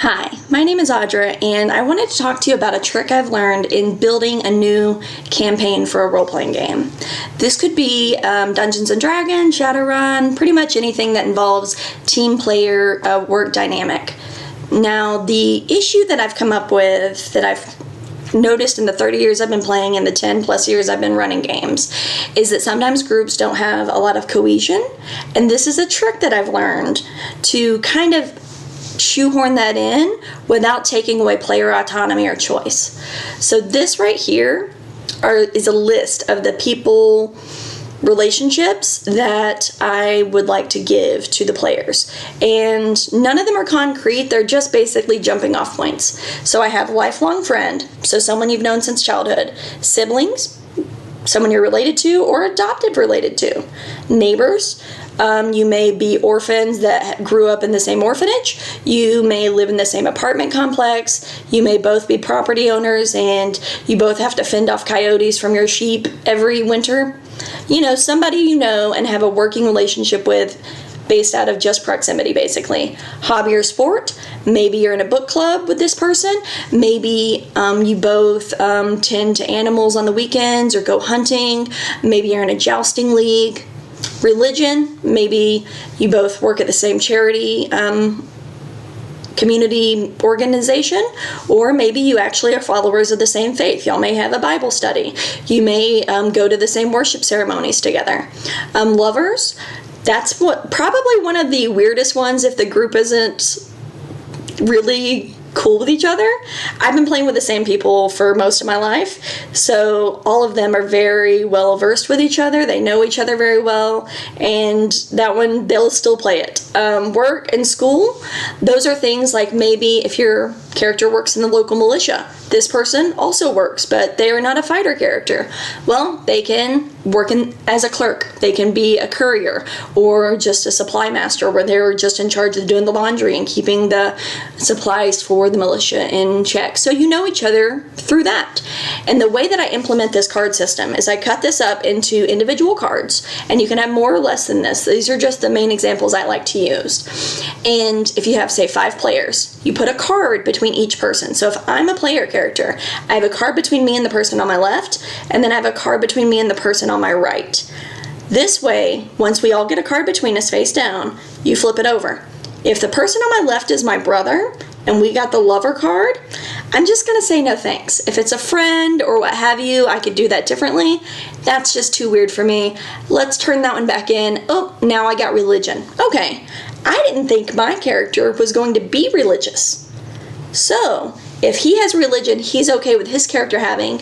Hi, my name is Audra, and I wanted to talk to you about a trick I've learned in building a new campaign for a role-playing game. This could be Dungeons & Dragons, Shadowrun, pretty much anything that involves team player work dynamic. Now, the issue that I've come up with, that I've noticed in the 30 years I've been playing and the 10 plus years I've been running games, is that sometimes groups don't have a lot of cohesion, and this is a trick that I've learned to kind of shoehorn that in without taking away player autonomy or choice. So this right here is a list of the people relationships that I would like to give to the players, and none of them are concrete. They're just basically jumping off points. So I have lifelong friend, so someone you've known since childhood, siblings, someone you're related to or adopted related to, neighbors. You may be orphans that grew up in the same orphanage. You may live in the same apartment complex. You may both be property owners and you both have to fend off coyotes from your sheep every winter. You know, somebody you know and have a working relationship with based out of just proximity, basically. Hobby or sport. Maybe you're in a book club with this person. Maybe you both tend to animals on the weekends or go hunting. Maybe you're in a jousting league. Religion, maybe you both work at the same charity community organization, or maybe you actually are followers of the same faith. Y'all may have a Bible study. You may go to the same worship ceremonies together. Lovers, that's probably one of the weirdest ones if the group isn't really cool with each other. I've been playing with the same people for most of my life, so all of them are very well versed with each other. They know each other very well, and that one, they'll still play it. Work and school, those are things like maybe if your character works in the local militia, this person also works, but they are not a fighter character. Well, they can work as a clerk. They can be a courier or just a supply master where they're just in charge of doing the laundry and keeping the supplies for the militia in check. So you know each other through that. And the way that I implement this card system is I cut this up into individual cards, and you can have more or less than this. These are just the main examples I like to use. And if you have, say, 5 players, you put a card between each person. So if I'm a player character, I have a card between me and the person on my left, and then I have a card between me and the person on my right. This way, once we all get a card between us face down, you flip it over. If the person on my left is my brother, and we got the lover card, I'm just going to say no thanks. If it's a friend or what have you, I could do that differently. That's just too weird for me. Let's turn that one back in. Oh, now I got religion. Okay, I didn't think my character was going to be religious. So, if he has religion he's okay with his character having,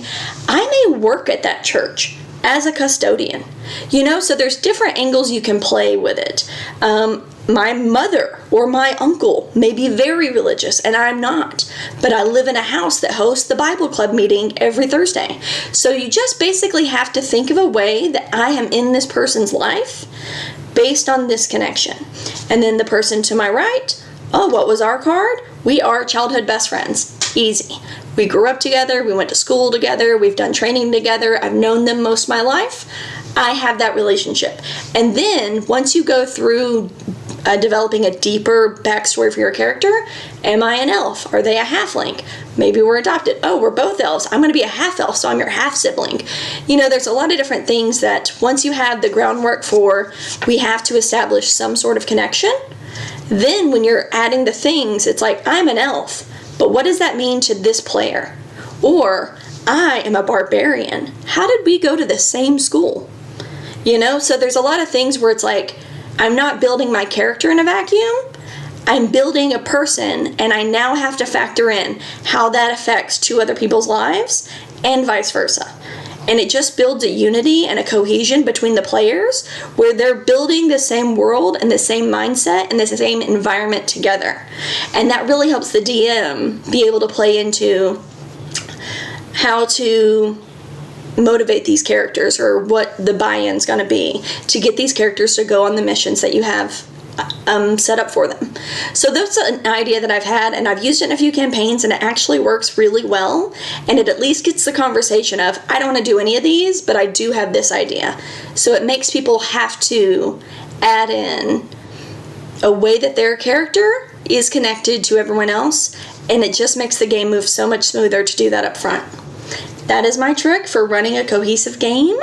I may work at that church as a custodian. You know, so there's different angles you can play with it. My mother or my uncle may be very religious and I'm not, but I live in a house that hosts the Bible club meeting every Thursday. So you just basically have to think of a way that I am in this person's life based on this connection. And then the person to my right, oh, what was our card? We are childhood best friends. Easy. We grew up together, we went to school together, we've done training together, I've known them most of my life. I have that relationship. And then once you go through developing a deeper backstory for your character, am I an elf? Are they a halfling? Maybe we're adopted. Oh, we're both elves. I'm going to be a half elf, so I'm your half sibling. You know, there's a lot of different things that once you have the groundwork for, we have to establish some sort of connection. Then when you're adding the things, it's like, I'm an elf, but what does that mean to this player? Or, I am a barbarian. How did we go to the same school? You know, so there's a lot of things where it's like, I'm not building my character in a vacuum. I'm building a person, and I now have to factor in how that affects 2 other people's lives and vice versa. And it just builds a unity and a cohesion between the players where they're building the same world and the same mindset and the same environment together. And that really helps the DM be able to play into how to motivate these characters or what the buy-in's going to be to get these characters to go on the missions that you have set up for them. So that's an idea that I've had, and I've used it in a few campaigns, and it actually works really well, and it at least gets the conversation of, I don't want to do any of these, but I do have this idea. So it makes people have to add in a way that their character is connected to everyone else, and it just makes the game move so much smoother to do that up front. That is my trick for running a cohesive game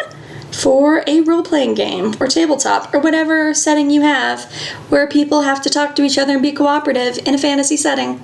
for a role-playing game or tabletop or whatever setting you have where people have to talk to each other and be cooperative in a fantasy setting.